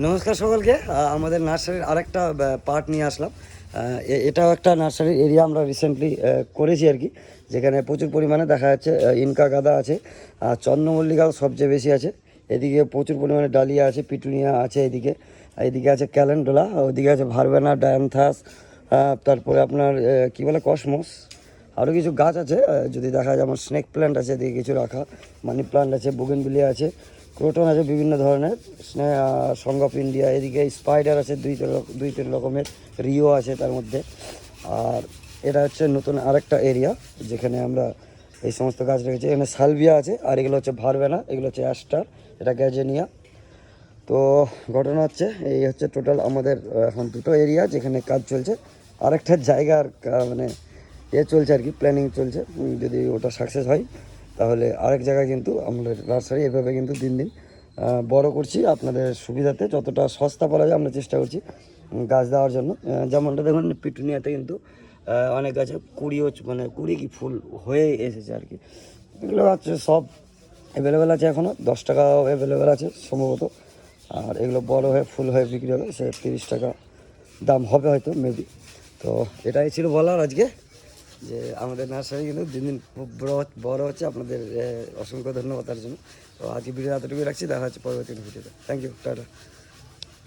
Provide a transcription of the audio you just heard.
নমস্কার সকলকে। আমাদের নার্সারির আরেকটা পার্ট নিয়ে আসলাম। এটাও একটা নার্সারির এরিয়া আমরা রিসেন্টলি করেছি আর কি, যেখানে প্রচুর পরিমাণে দেখা যাচ্ছে ইনকা গাঁদা আছে, চন্দ্রমল্লিকাও সবচেয়ে বেশি আছে। এদিকে প্রচুর পরিমাণে ডালিয়া আছে, পিটুনিয়া আছে, এদিকে আছে ক্যালেন্ডোলা, ওদিকে আছে ভারবেনা, ডায়ান্থাস, তারপরে আপনার কী বলে কসমস, আরও কিছু গাছ আছে। যদি দেখা যায় আমার স্নেক প্ল্যান্ট আছে এদিকে কিছু রাখা, মানি প্ল্যান্ট আছে, বুগেনভিলিয়া আছে, ক্রোটন আছে বিভিন্ন ধরনের, সং অফ ইন্ডিয়া, এদিকে স্পাইডার আছে দুই তিন রকমের, রিও আছে তার মধ্যে। আর এটা হচ্ছে নতুন আরেকটা এরিয়া যেখানে আমরা এই সমস্ত গাছ রেখেছি। এখানে সালভিয়া আছে, আর এগুলো হচ্ছে ভারবেনা, এগুলো হচ্ছে অ্যাস্টার, এটা গ্যাজেনিয়া। তো ঘটনা হচ্ছে এই হচ্ছে টোটাল আমাদের এখন দুটো এরিয়া যেখানে কাজ চলছে। আরেকটা জায়গার মানে চলছে আর কি, প্ল্যানিং চলছে। যদি ওটা সাকসেস হয় তাহলে আরেক জায়গায় কিন্তু আমাদের নার্সারি এভাবে কিন্তু দিন দিন বড় করছি আপনাদের সুবিধাতে। যতটা সস্তা পারা যায় আমরা চেষ্টা করছি গাছ দেওয়ার জন্য। যেমনটা দেখুন পিটুনিয়াতে কিন্তু অনেক গাছে কুড়ি কি ফুল হয়ে এসেছে আর কি। এগুলো হচ্ছে সব অ্যাভেলেবেল আছে, এখনও 10 টাকা অ্যাভেলেবেল আছে সম্ভবত। আর এগুলো বড় হয়ে ফুল হয়ে বিক্রি হবে, সে 30 টাকা দাম হবে হয়তো মেবি। তো এটাই ছিল বলার আজকে, যে আমাদের নার্সারি কিন্তু দিন দিন খুব বড় হচ্ছে। আপনাদের অসংখ্য ধন্যবাদ তার জন্য। তো আজকে ভিডিও এতটুকুই রাখছি, দেখা হচ্ছে পরবর্তী ভিডিওতে। Thank you, tata.